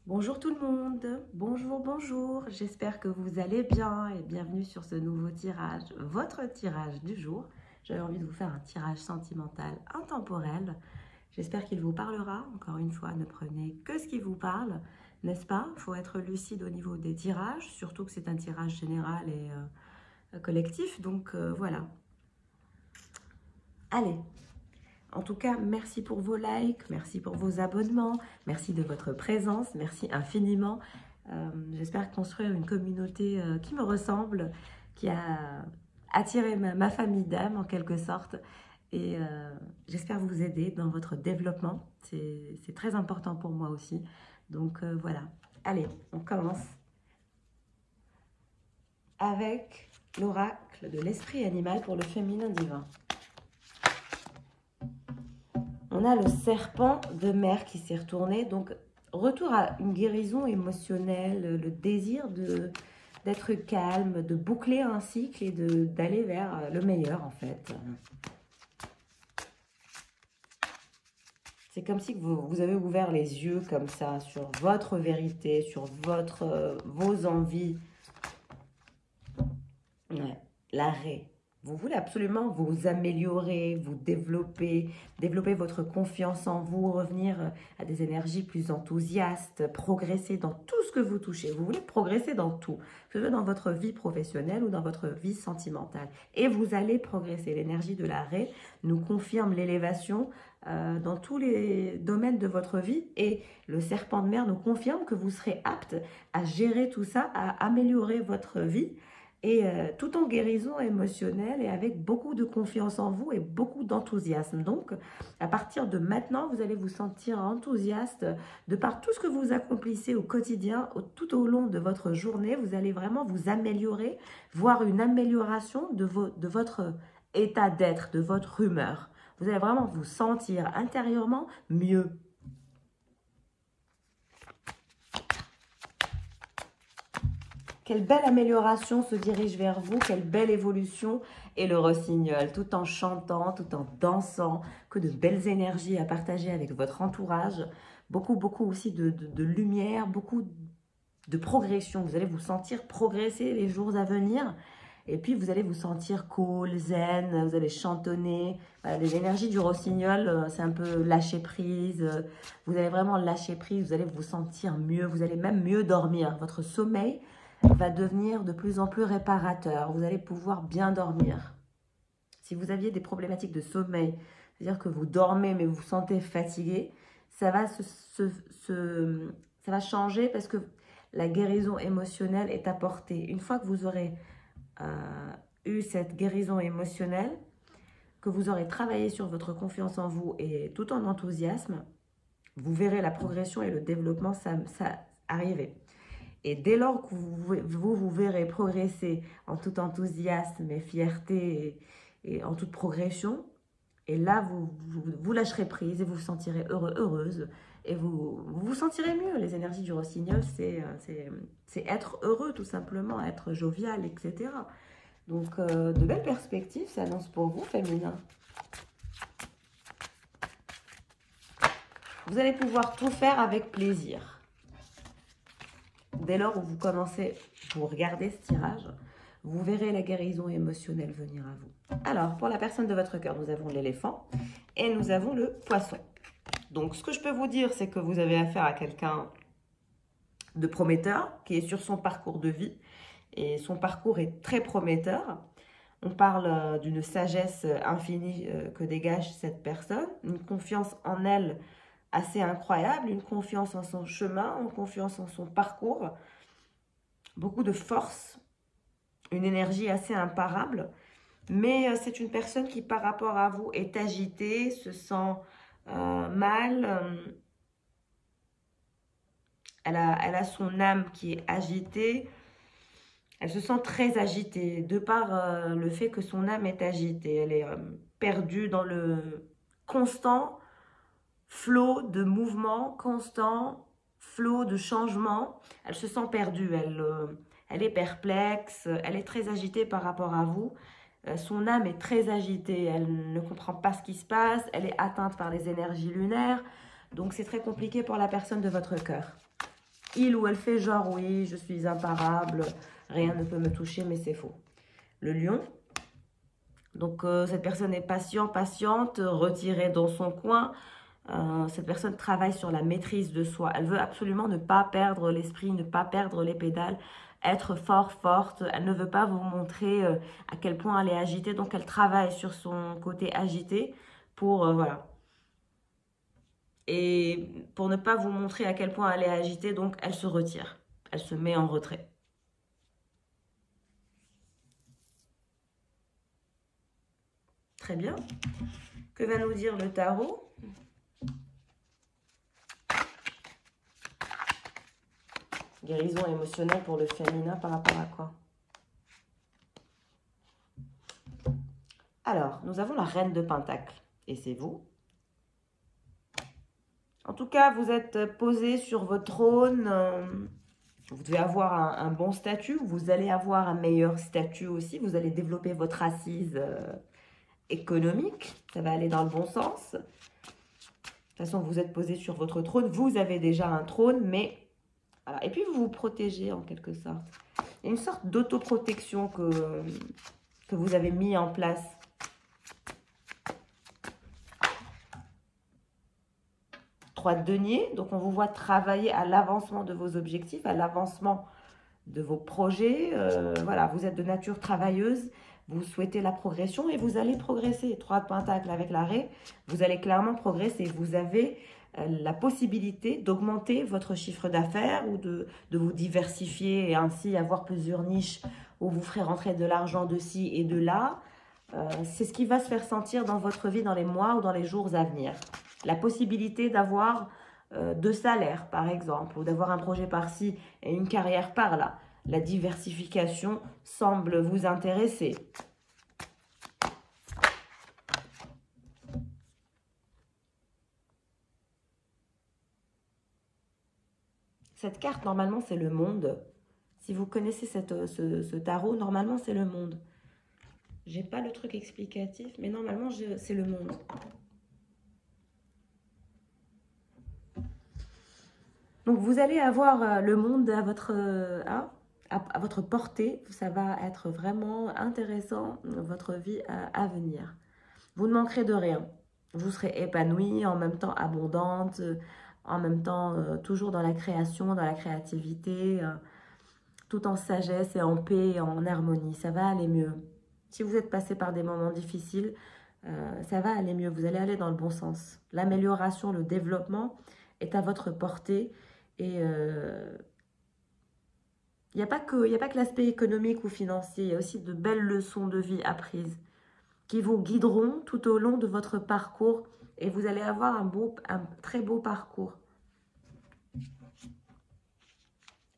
Bonjour tout le monde, bonjour, bonjour, j'espère que vous allez bien et bienvenue sur ce nouveau tirage, votre tirage du jour. J'avais envie de vous faire un tirage sentimental intemporel. J'espère qu'il vous parlera. Encore une fois, ne prenez que ce qui vous parle, n'est-ce pas? Il faut être lucide au niveau des tirages, surtout que c'est un tirage général et collectif, donc voilà. Allez, en tout cas, merci pour vos likes, merci pour vos abonnements, merci de votre présence, merci infiniment. J'espère construire une communauté qui me ressemble, qui a attiré ma famille d'âme en quelque sorte. Et j'espère vous aider dans votre développement. C'est très important pour moi aussi. Donc voilà. Allez, on commence avec l'oracle de l'esprit animal pour le féminin divin. On a le serpent de mer qui s'est retourné, donc retour à une guérison émotionnelle, le désir d'être calme, de boucler un cycle et d'aller vers le meilleur en fait. C'est comme si vous avez ouvert les yeux comme ça sur votre vérité, sur vos envies. Ouais, l'arrêt. Vous voulez absolument vous améliorer, vous développer votre confiance en vous, revenir à des énergies plus enthousiastes, progresser dans tout ce que vous touchez. Vous voulez progresser dans tout, que ce soit dans votre vie professionnelle ou dans votre vie sentimentale. Et vous allez progresser. L'énergie de l'arrêt nous confirme l'élévation dans tous les domaines de votre vie. Et le serpent de mer nous confirme que vous serez apte à gérer tout ça, à améliorer votre vie et tout en guérison émotionnelle et avec beaucoup de confiance en vous et beaucoup d'enthousiasme. Donc, à partir de maintenant, vous allez vous sentir enthousiaste de par tout ce que vous accomplissez au quotidien, tout au long de votre journée. Vous allez vraiment vous améliorer, voir une amélioration de votre état d'être, de votre humeur. Vous allez vraiment vous sentir intérieurement mieux. Quelle belle amélioration se dirige vers vous, quelle belle évolution. Et le rossignol, tout en chantant, tout en dansant, que de belles énergies à partager avec votre entourage. Beaucoup aussi de lumière, beaucoup de progression. Vous allez vous sentir progresser les jours à venir. Et puis, vous allez vous sentir cool, zen, vous allez chantonner. Voilà, les énergies du rossignol, c'est un peu lâcher prise. Vous allez vraiment lâcher prise, vous allez vous sentir mieux, vous allez même mieux dormir. Votre sommeil va devenir de plus en plus réparateur. Vous allez pouvoir bien dormir. Si vous aviez des problématiques de sommeil, c'est-à-dire que vous dormez mais vous vous sentez fatigué, ça va, ça va changer parce que la guérison émotionnelle est apportée. Une fois que vous aurez eu cette guérison émotionnelle, que vous aurez travaillé sur votre confiance en vous et tout en enthousiasme, vous verrez la progression et le développement ça arriver. Et dès lors que vous verrez progresser en tout enthousiasme et fierté et en toute progression, et là, vous lâcherez prise et vous vous sentirez heureux, heureuse. Et vous vous sentirez mieux. Les énergies du rossignol, c'est être heureux, tout simplement, être jovial, etc. Donc, de belles perspectives s'annoncent pour vous, féminin. Vous allez pouvoir tout faire avec plaisir. Dès lors où vous commencez, vous regardez ce tirage, vous verrez la guérison émotionnelle venir à vous. Alors, pour la personne de votre cœur, nous avons l'éléphant et nous avons le poisson. Donc, ce que je peux vous dire, c'est que vous avez affaire à quelqu'un de prometteur qui est sur son parcours de vie. Et son parcours est très prometteur. On parle d'une sagesse infinie que dégage cette personne, une confiance en elle assez incroyable, une confiance en son chemin, une confiance en son parcours, beaucoup de force, une énergie assez imparable. Mais c'est une personne qui, par rapport à vous, est agitée, se sent mal. Elle a son âme qui est agitée. Elle se sent très agitée, de par le fait que son âme est agitée. Elle est perdue dans le constant flot de mouvement, constant flot de changement. Elle se sent perdue, elle est perplexe, elle est très agitée par rapport à vous. Son âme est très agitée, elle ne comprend pas ce qui se passe, elle est atteinte par les énergies lunaires. Donc c'est très compliqué pour la personne de votre cœur. il ou elle fait genre, oui, je suis imparable, rien ne peut me toucher, mais c'est faux. Le lion, donc cette personne est patiente, retirée dans son coin. Cette personne travaille sur la maîtrise de soi. Elle veut absolument ne pas perdre l'esprit, ne pas perdre les pédales, être forte. Elle ne veut pas vous montrer à quel point elle est agitée. Donc, elle travaille sur son côté agité pour, voilà. Et pour ne pas vous montrer à quel point elle est agitée, donc elle se retire. Elle se met en retrait. Très bien. Que va nous dire le tarot ? Guérison émotionnelle pour le féminin par rapport à quoi? Alors, nous avons la reine de Pentacle. Et c'est vous. En tout cas, vous êtes posé sur votre trône. Vous devez avoir un bon statut. Vous allez avoir un meilleur statut aussi. Vous allez développer votre assise économique. Ça va aller dans le bon sens. De toute façon, vous êtes posé sur votre trône. Vous avez déjà un trône, mais... Voilà. Et puis, vous vous protégez en quelque sorte. Il y a une sorte d'autoprotection que vous avez mis en place. De denier, donc on vous voit travailler à l'avancement de vos objectifs, à l'avancement de vos projets. Voilà, vous êtes de nature travailleuse, vous souhaitez la progression et vous allez progresser. 3 de Pentacle avec l'arrêt, vous allez clairement progresser. Vous avez la possibilité d'augmenter votre chiffre d'affaires ou de vous diversifier et ainsi avoir plusieurs niches où vous ferez rentrer de l'argent de ci et de là. C'est ce qui va se faire sentir dans votre vie dans les mois ou dans les jours à venir. La possibilité d'avoir 2 salaires, par exemple, ou d'avoir un projet par-ci et une carrière par-là. La diversification semble vous intéresser. Cette carte, normalement, c'est le monde. Si vous connaissez ce tarot, normalement, c'est le monde. J'ai pas le truc explicatif, mais normalement, c'est le monde. Donc, vous allez avoir le monde à votre portée. Ça va être vraiment intéressant, votre vie à venir. Vous ne manquerez de rien. Vous serez épanouie, en même temps abondante, en même temps toujours dans la création, dans la créativité, tout en sagesse et en paix et en harmonie. Ça va aller mieux. Si vous êtes passé par des moments difficiles, ça va aller mieux. Vous allez aller dans le bon sens. L'amélioration, le développement est à votre portée. Et il n'y a pas que l'aspect économique ou financier, il y a aussi de belles leçons de vie apprises qui vous guideront tout au long de votre parcours et vous allez avoir un très beau parcours.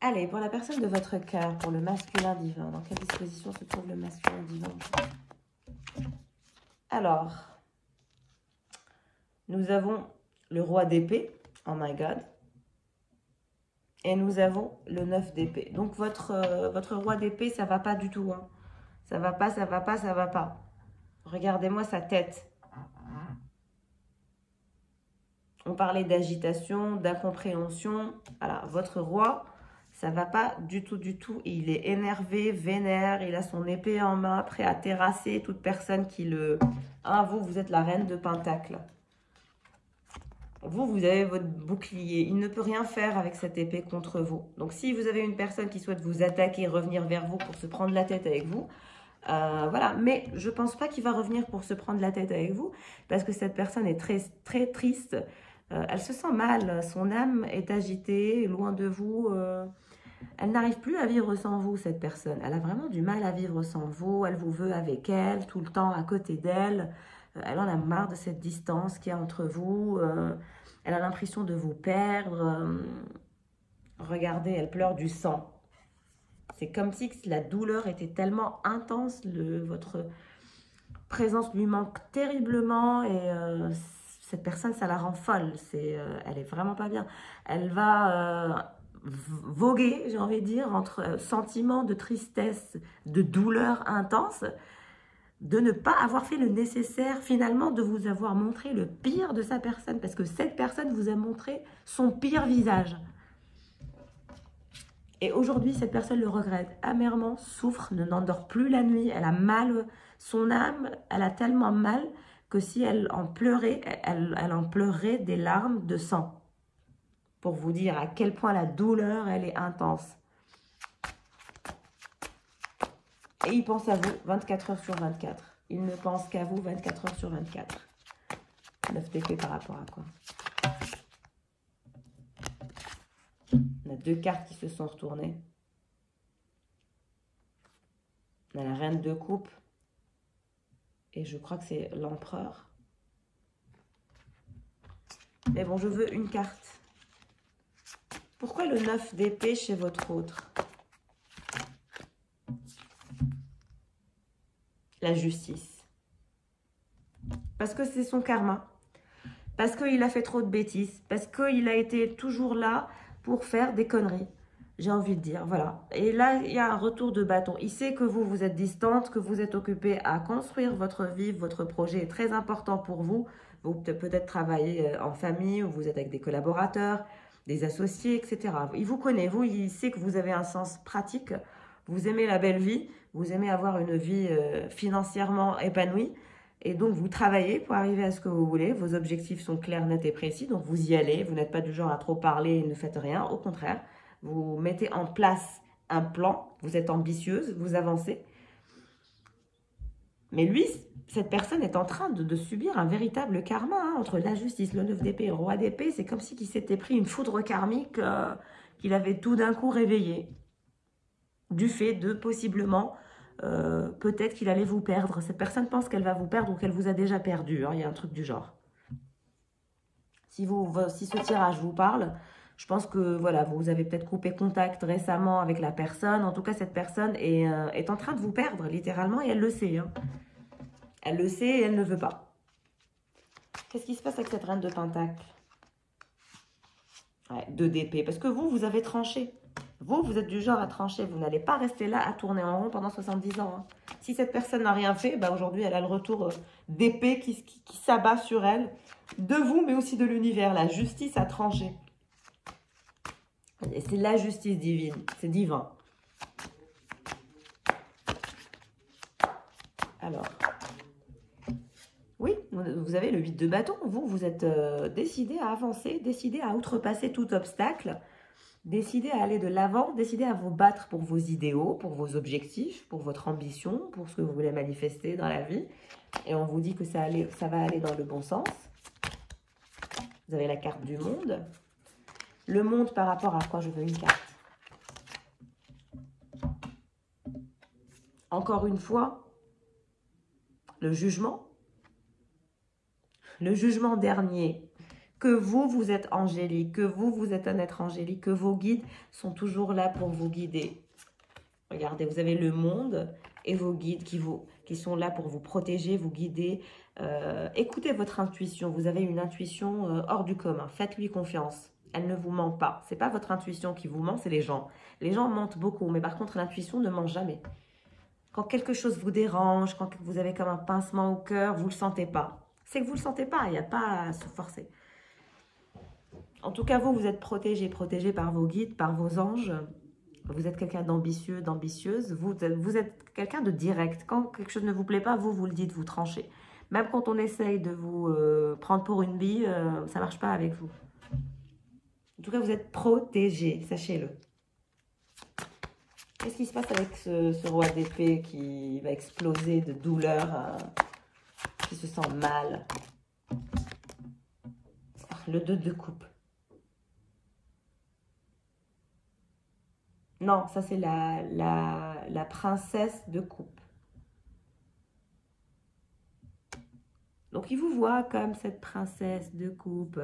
Allez, pour la personne de votre cœur, pour le masculin divin, dans quelle disposition se trouve le masculin divin? Alors, nous avons le roi d'épée, oh my god. Et nous avons le 9 d'épée. Donc, votre roi d'épée, ça ne va pas du tout. Hein. Ça va pas, ça va pas, ça va pas. Regardez-moi sa tête. On parlait d'agitation, d'incompréhension. Voilà, votre roi, ça ne va pas du tout, du tout. Il est énervé, vénère, il a son épée en main, prêt à terrasser toute personne qui le... Ah, vous êtes la reine de Pentacle. Vous avez votre bouclier. Il ne peut rien faire avec cette épée contre vous. Donc, si vous avez une personne qui souhaite vous attaquer, revenir vers vous pour se prendre la tête avec vous, voilà. Mais je ne pense pas qu'il va revenir pour se prendre la tête avec vous parce que cette personne est très, très triste. Elle se sent mal. Son âme est agitée, loin de vous. Elle n'arrive plus à vivre sans vous, cette personne. Elle a vraiment du mal à vivre sans vous. Elle vous veut avec elle, tout le temps à côté d'elle. Elle en a marre de cette distance qu'il y a entre vous. Elle a l'impression de vous perdre. Regardez, elle pleure du sang. C'est comme si la douleur était tellement intense. Votre présence lui manque terriblement. Et cette personne, ça la rend folle. Elle est vraiment pas bien. Elle va voguer, j'ai envie de dire, entre sentiments de tristesse, de douleur intense, de ne pas avoir fait le nécessaire, finalement, de vous avoir montré le pire de sa personne, parce que cette personne vous a montré son pire visage. Et aujourd'hui, cette personne le regrette amèrement, souffre, ne n'endort plus la nuit, elle a mal, son âme, elle a tellement mal que si elle en pleurait, elle en pleurerait des larmes de sang. Pour vous dire à quel point la douleur, elle est intense. Et il pense à vous 24 heures sur 24. Il ne pense qu'à vous 24 heures sur 24. 9 d'épée par rapport à quoi? On a 2 cartes qui se sont retournées. On a la reine de coupe. Et je crois que c'est l'empereur. Mais bon, je veux une carte. Pourquoi le 9 d'épée chez votre autre? La justice. Parce que c'est son karma. Parce qu'il a fait trop de bêtises. Parce qu'il a été toujours là pour faire des conneries. J'ai envie de dire, voilà. Et là, il y a un retour de bâton. Il sait que vous, vous êtes distante, que vous êtes occupée à construire votre vie, votre projet est très important pour vous. Vous peut-être travaillez en famille, ou vous êtes avec des collaborateurs, des associés, etc. Il vous connaît, vous, il sait que vous avez un sens pratique. Vous aimez la belle vie, vous aimez avoir une vie financièrement épanouie. Et donc, vous travaillez pour arriver à ce que vous voulez. Vos objectifs sont clairs, nets et précis. Donc, vous y allez. Vous n'êtes pas du genre à trop parler et ne faites rien. Au contraire, vous mettez en place un plan. Vous êtes ambitieuse, vous avancez. Mais lui, cette personne est en train de subir un véritable karma entre la justice, le 9 d'épée et le roi d'épée. C'est comme s'il s'était pris une foudre karmique qu'il avait tout d'un coup réveillée. Du fait de, possiblement, peut-être qu'il allait vous perdre. Cette personne pense qu'elle va vous perdre ou qu'elle vous a déjà perdu. Il y a un truc du genre. Si ce tirage vous parle, je pense que voilà, vous avez peut-être coupé contact récemment avec la personne. En tout cas, cette personne est en train de vous perdre, littéralement, et elle le sait. Elle le sait et elle ne veut pas. Qu'est-ce qui se passe avec cette reine de pentacle? 2 d'épée. Parce que vous avez tranché. Vous êtes du genre à trancher. Vous n'allez pas rester là à tourner en rond pendant 70 ans. Si cette personne n'a rien fait, bah aujourd'hui, elle a le retour d'épée qui s'abat sur elle. De vous, mais aussi de l'univers. La justice a tranché. Et c'est la justice divine. C'est divin. Alors, oui, vous avez le 8 de bâton. Vous êtes décidé à avancer, décidé à outrepasser tout obstacle, décidé à aller de l'avant, décidé à vous battre pour vos idéaux, pour vos objectifs, pour votre ambition, pour ce que vous voulez manifester dans la vie. Et on vous dit que ça va aller dans le bon sens. Vous avez la carte du monde. Le monde par rapport à quoi je veux une carte? Encore une fois, le jugement. Le jugement dernier. Que vous êtes angélique, que vous êtes un être angélique, que vos guides sont toujours là pour vous guider. Regardez, vous avez le monde et vos guides qui sont là pour vous protéger, vous guider. Écoutez votre intuition. Vous avez une intuition hors du commun. Faites-lui confiance. Elle ne vous ment pas. Ce n'est pas votre intuition qui vous ment, c'est les gens. Les gens mentent beaucoup, mais par contre, l'intuition ne ment jamais. Quand quelque chose vous dérange, quand vous avez comme un pincement au cœur, vous ne le sentez pas. C'est que vous ne le sentez pas, il n'y a pas à se forcer. En tout cas, vous êtes protégé par vos guides, par vos anges. Vous êtes quelqu'un d'ambitieux, d'ambitieuse. Vous êtes quelqu'un de direct. Quand quelque chose ne vous plaît pas, vous le dites, vous tranchez. Même quand on essaye de vous prendre pour une bille, ça ne marche pas avec vous. En tout cas, vous êtes protégé, sachez-le. Qu'est-ce qui se passe avec ce roi d'épée qui va exploser de douleur, qui se sent mal? Le 2 de coupe. Non, ça c'est la princesse de coupe. Donc, il vous voit comme cette princesse de coupe,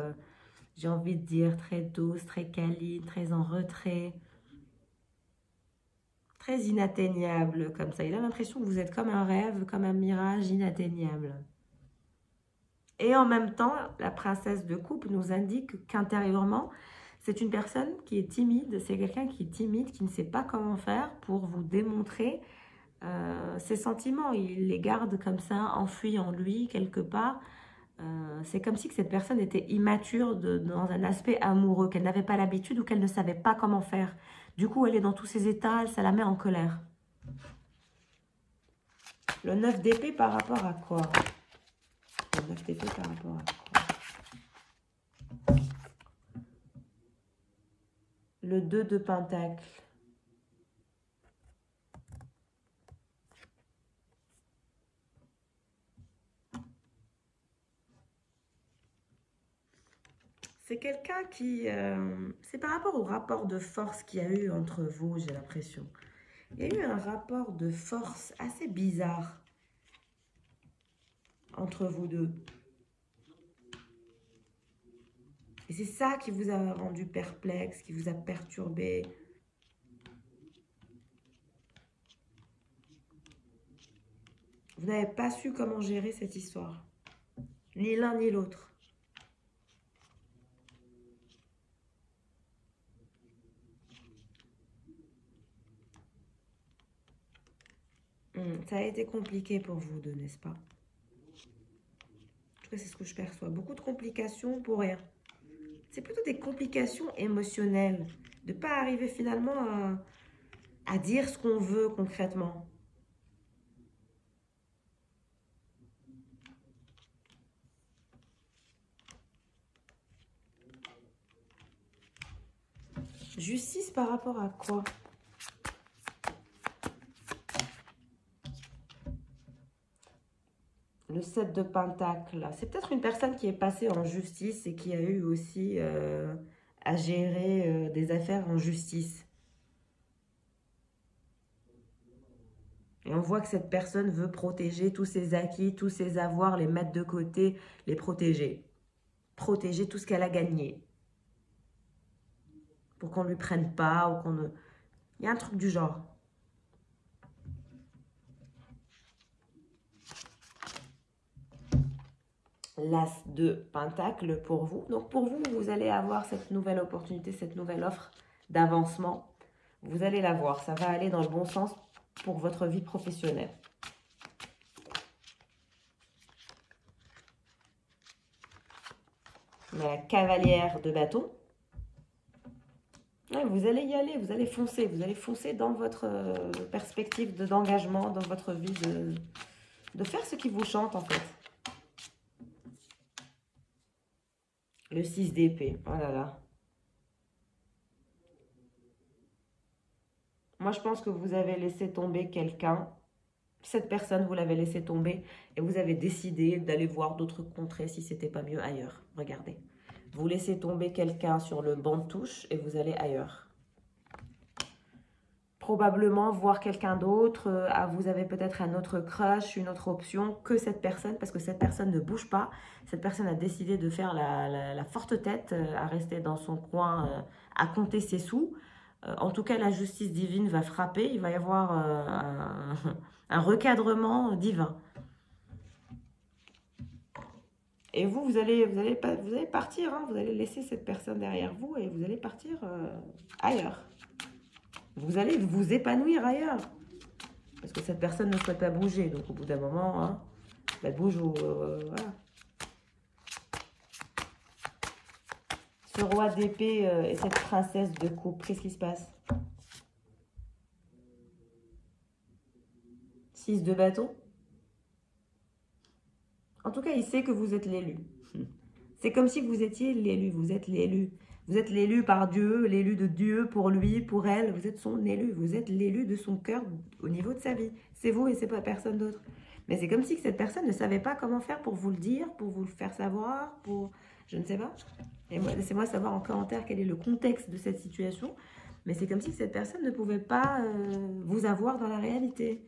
j'ai envie de dire, très douce, très câline, très en retrait, très inatteignable comme ça. Il a l'impression que vous êtes comme un rêve, comme un mirage inatteignable. Et en même temps, la princesse de coupe nous indique qu'intérieurement, c'est une personne qui est timide, c'est quelqu'un qui est timide, qui ne sait pas comment faire pour vous démontrer ses sentiments. Il les garde comme ça, enfouis en lui, quelque part. C'est comme si que cette personne était immature dans un aspect amoureux, qu'elle n'avait pas l'habitude ou qu'elle ne savait pas comment faire. Du coup, elle est dans tous ces états, ça la met en colère. Le 9 d'épée par rapport à quoi? Le 9 d'épée par rapport à quoi? Le 2 de pentacle. C'est quelqu'un qui... c'est par rapport au rapport de force qu'il y a eu entre vous, j'ai l'impression. Il y a eu un rapport de force assez bizarre entre vous deux. Et c'est ça qui vous a rendu perplexe, qui vous a perturbé. Vous n'avez pas su comment gérer cette histoire. Ni l'un ni l'autre. Ça a été compliqué pour vous deux, n'est-ce pas? En tout cas, c'est ce que je perçois. Beaucoup de complications pour rien. C'est plutôt des complications émotionnelles. De ne pas arriver finalement à dire ce qu'on veut concrètement. Justice par rapport à quoi? Le 7 de pentacle. C'est peut-être une personne qui est passée en justice et qui a eu aussi à gérer des affaires en justice. Et on voit que cette personne veut protéger tous ses acquis, tous ses avoirs, les mettre de côté, les protéger. Protéger tout ce qu'elle a gagné. Pour qu'on ne lui prenne pas ou qu'on ne... Il y a un truc du genre. L'As de Pentacle pour vous. Donc pour vous, vous allez avoir cette nouvelle opportunité, cette nouvelle offre d'avancement. Vous allez la voir, ça va aller dans le bon sens pour votre vie professionnelle. La cavalière de bâton. Ouais, vous allez y aller, vous allez foncer dans votre perspective d'engagement, dans votre vie de faire ce qui vous chante en fait. Le 6 d'épée, oh là là. Moi, je pense que vous avez laissé tomber quelqu'un. Cette personne, vous l'avez laissé tomber et vous avez décidé d'aller voir d'autres contrées si c'était pas mieux ailleurs. Regardez. Vous laissez tomber quelqu'un sur le banc de touche et vous allez ailleurs. Probablement voir quelqu'un d'autre. Vous avez peut-être un autre crush, une autre option que cette personne parce que cette personne ne bouge pas. Cette personne a décidé de faire la forte tête, à rester dans son coin, à compter ses sous. En tout cas, la justice divine va frapper. Il va y avoir un recadrement divin. Et vous allez partir. Hein, vous allez laisser cette personne derrière vous et vous allez partir ailleurs. Vous allez vous épanouir ailleurs. Parce que cette personne ne souhaite pas bouger. Donc, au bout d'un moment, hein, elle bouge ou... voilà. Ce roi d'épée et cette princesse de coupe, qu'est-ce qui se passe? 6 de bâton. En tout cas, il sait que vous êtes l'élu. C'est comme si vous étiez l'élu. Vous êtes l'élu. Vous êtes l'élu par Dieu, l'élu de Dieu pour lui, pour elle. Vous êtes son élu. Vous êtes l'élu de son cœur au niveau de sa vie. C'est vous et c'est pas personne d'autre. Mais c'est comme si cette personne ne savait pas comment faire pour vous le dire, pour vous le faire savoir, pour... Je ne sais pas. Et laissez-moi savoir en commentaire quel est le contexte de cette situation. Mais c'est comme si cette personne ne pouvait pas vous avoir dans la réalité.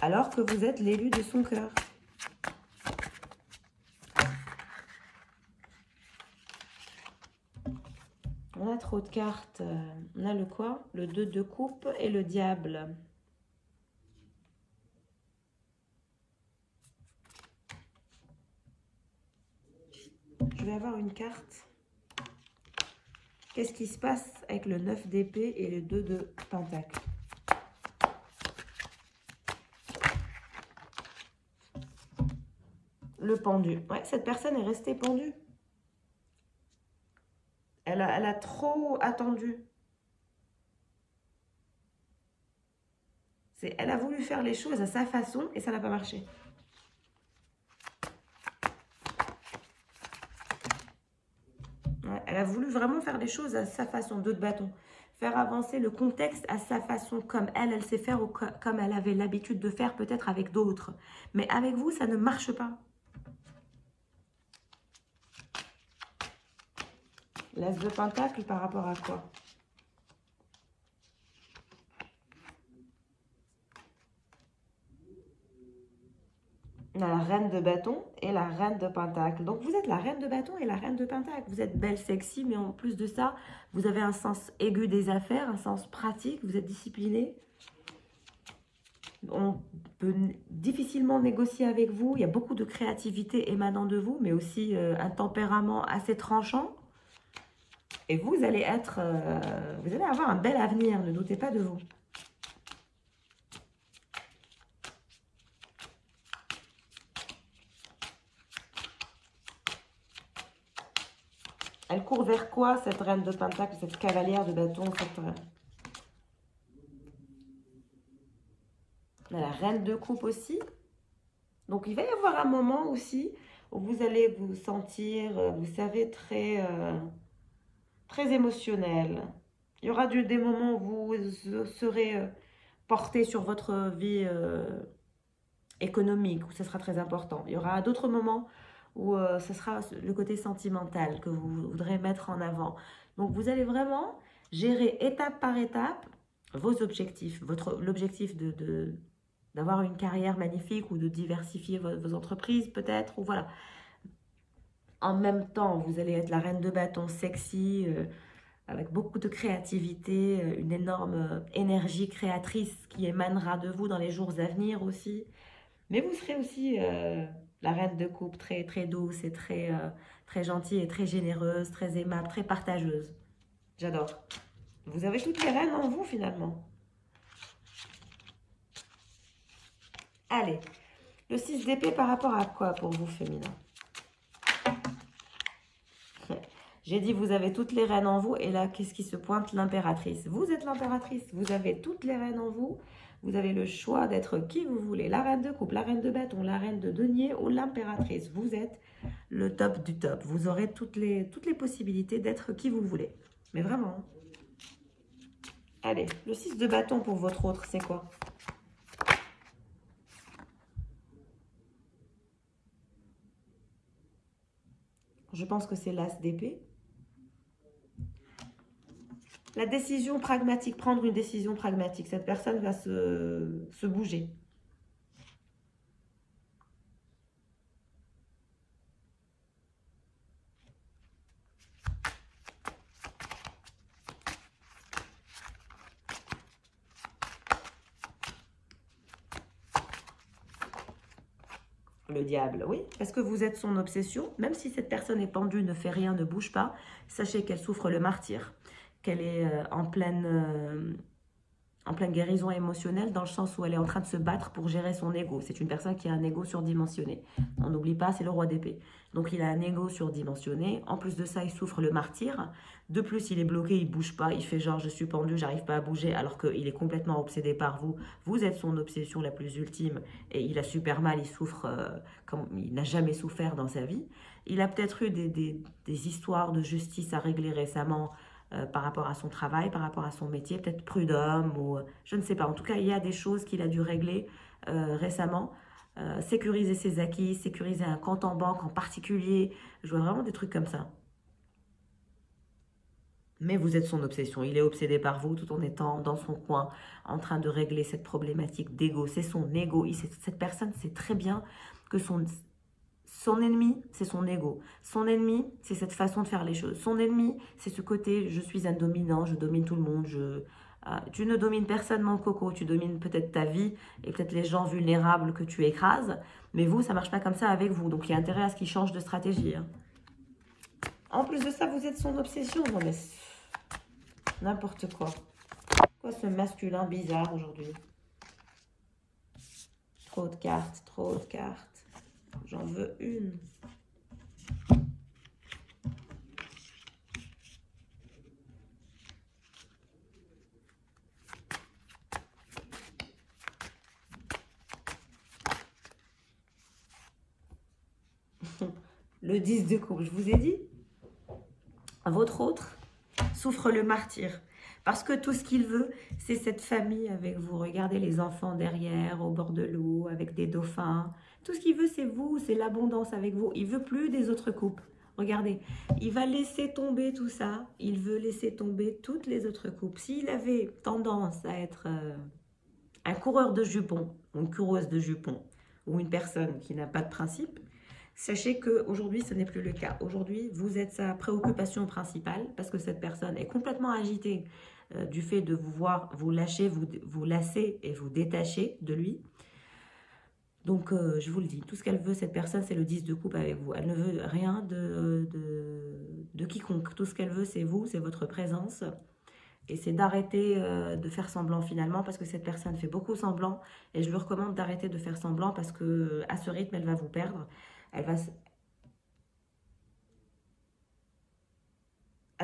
Alors que vous êtes l'élu de son cœur. On a trop de cartes. On a le quoi? Le 2 de coupe et le diable. Je vais avoir une carte. Qu'est-ce qui se passe avec le 9 d'épée et le 2 de pentacle? Le pendu. Ouais, cette personne est restée pendue. Elle a trop attendu. Elle a voulu faire les choses à sa façon et ça n'a pas marché. Ouais, elle a voulu vraiment faire les choses à sa façon, deux de bâton. Faire avancer le contexte à sa façon, comme elle sait faire ou comme elle avait l'habitude de faire peut-être avec d'autres. Mais avec vous, ça ne marche pas. L'As de Pentacle par rapport à quoi? On a la Reine de Bâton et la Reine de Pentacle. Donc vous êtes la Reine de Bâton et la Reine de Pentacle. Vous êtes belle, sexy, mais en plus de ça, vous avez un sens aigu des affaires, un sens pratique, vous êtes discipliné. On peut difficilement négocier avec vous. Il y a beaucoup de créativité émanant de vous, mais aussi un tempérament assez tranchant. Et vous allez avoir un bel avenir, ne doutez pas de vous. Elle court vers quoi, cette Reine de Pentacle, cette cavalière de bâton, On a la Reine de Coupe aussi. Donc, il va y avoir un moment aussi où vous allez vous sentir, vous savez, très émotionnel. Il y aura des moments où vous serez porté sur votre vie économique, où ce sera très important. Il y aura d'autres moments où ce sera le côté sentimental que vous voudrez mettre en avant. Donc, vous allez vraiment gérer étape par étape vos objectifs. L'objectif d'avoir une carrière magnifique ou de diversifier vos entreprises peut-être, ou voilà. En même temps, vous allez être la reine de bâton sexy, avec beaucoup de créativité, une énorme énergie créatrice qui émanera de vous dans les jours à venir aussi. Mais vous serez aussi la reine de coupe, très, très douce et très gentille et très généreuse, très aimable, très partageuse. J'adore. Vous avez toutes les reines en vous finalement. Allez, le 6 d'épée par rapport à quoi pour vous, féminin? J'ai dit vous avez toutes les reines en vous et là, qu'est-ce qui se pointe? L'impératrice. Vous êtes l'impératrice, vous avez toutes les reines en vous. Vous avez le choix d'être qui vous voulez. La reine de coupe, la reine de bâton, la reine de denier ou l'impératrice. Vous êtes le top du top. Vous aurez toutes les possibilités d'être qui vous voulez. Mais vraiment. Allez, le 6 de bâton pour votre autre, c'est quoi? Je pense que c'est l'as d'épée. La décision pragmatique, prendre une décision pragmatique. Cette personne va se bouger. Le diable, oui, parce que vous êtes son obsession. Même si cette personne est pendue, ne fait rien, ne bouge pas, sachez qu'elle souffre le martyre, qu'elle est en pleine guérison émotionnelle, dans le sens où elle est en train de se battre pour gérer son ego. C'est une personne qui a un ego surdimensionné. On n'oublie pas, c'est le roi d'épée. Donc il a un ego surdimensionné. En plus de ça, il souffre le martyre. De plus, il est bloqué, il ne bouge pas. Il fait genre, je suis pendu, j'arrive pas à bouger, alors qu'il est complètement obsédé par vous. Vous êtes son obsession la plus ultime. Et il a super mal, il souffre comme il n'a jamais souffert dans sa vie. Il a peut-être eu des histoires de justice à régler récemment, par rapport à son travail, par rapport à son métier, peut-être prud'homme ou je ne sais pas. En tout cas, il y a des choses qu'il a dû régler récemment. Sécuriser ses acquis, sécuriser un compte en banque en particulier. Je vois vraiment des trucs comme ça. Mais vous êtes son obsession. Il est obsédé par vous tout en étant dans son coin, en train de régler cette problématique d'ego. C'est son ego. Cette personne sait très bien que son ennemi, c'est son ego. Son ennemi, c'est cette façon de faire les choses. Son ennemi, c'est ce côté, je suis un dominant, je domine tout le monde. Tu ne domines personne, mon coco. Tu domines peut-être ta vie et peut-être les gens vulnérables que tu écrases. Mais vous, ça ne marche pas comme ça avec vous. Donc, il y a intérêt à ce qu'il change de stratégie. Hein. En plus de ça, vous êtes son obsession. Non, mais n'importe quoi. Quoi ce masculin bizarre aujourd'hui? Trop de cartes, trop de cartes. J'en veux une. Le 10 de coupe, je vous ai dit. Votre autre souffre le martyre. Parce que tout ce qu'il veut, c'est cette famille avec vous. Regardez les enfants derrière, au bord de l'eau, avec des dauphins. Tout ce qu'il veut, c'est vous, c'est l'abondance avec vous. Il veut plus des autres couples. Regardez, il va laisser tomber tout ça. Il veut laisser tomber toutes les autres couples. S'il avait tendance à être un coureur de jupons, ou une coureuse de jupons, ou une personne qui n'a pas de principe, sachez qu'aujourd'hui, ce n'est plus le cas. Aujourd'hui, vous êtes sa préoccupation principale parce que cette personne est complètement agitée du fait de vous voir vous lâcher, vous lasser et vous détacher de lui. Donc, je vous le dis, tout ce qu'elle veut, cette personne, c'est le 10 de coupe avec vous. Elle ne veut rien de quiconque. Tout ce qu'elle veut, c'est vous, c'est votre présence. Et c'est d'arrêter de faire semblant finalement parce que cette personne fait beaucoup semblant. Et je lui recommande d'arrêter de faire semblant parce que à ce rythme, elle va vous perdre. Elle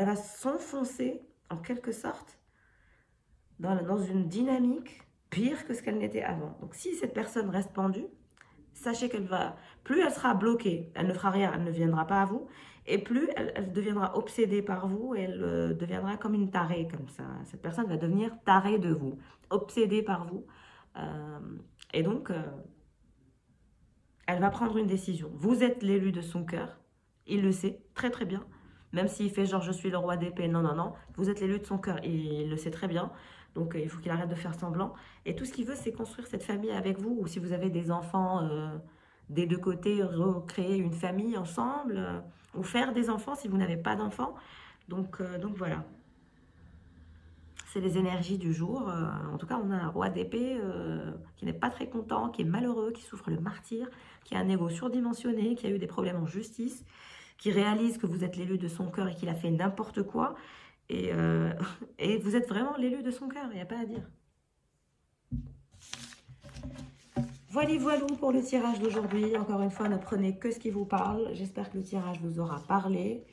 va s'enfoncer en quelque sorte dans une dynamique pire que ce qu'elle n'était avant. Donc si cette personne reste pendue, sachez qu'elle va, plus elle sera bloquée, elle ne fera rien, elle ne viendra pas à vous, et plus elle deviendra obsédée par vous, et elle deviendra comme une tarée, comme ça. Cette personne va devenir tarée de vous, obsédée par vous. Et donc, elle va prendre une décision. Vous êtes l'élu de son cœur, il le sait très très bien. Même s'il fait genre je suis le roi d'épée, non, non, non, vous êtes l'élu de son cœur, il le sait très bien. Donc il faut qu'il arrête de faire semblant. Et tout ce qu'il veut, c'est construire cette famille avec vous. Ou si vous avez des enfants des deux côtés, recréer une famille ensemble. Ou faire des enfants si vous n'avez pas d'enfants. Donc voilà. C'est les énergies du jour. En tout cas, on a un roi d'épée qui n'est pas très content, qui est malheureux, qui souffre le martyre, qui a un ego surdimensionné, qui a eu des problèmes en justice, qui réalise que vous êtes l'élu de son cœur et qu'il a fait n'importe quoi. Et, et vous êtes vraiment l'élu de son cœur, il n'y a pas à dire. Voilà pour le tirage d'aujourd'hui. Encore une fois, ne prenez que ce qui vous parle. J'espère que le tirage vous aura parlé.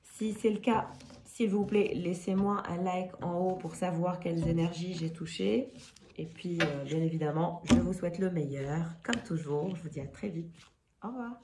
Si c'est le cas, s'il vous plaît, laissez-moi un like en haut pour savoir quelles énergies j'ai touchées. Et puis, bien évidemment, je vous souhaite le meilleur. Comme toujours, je vous dis à très vite. Au revoir.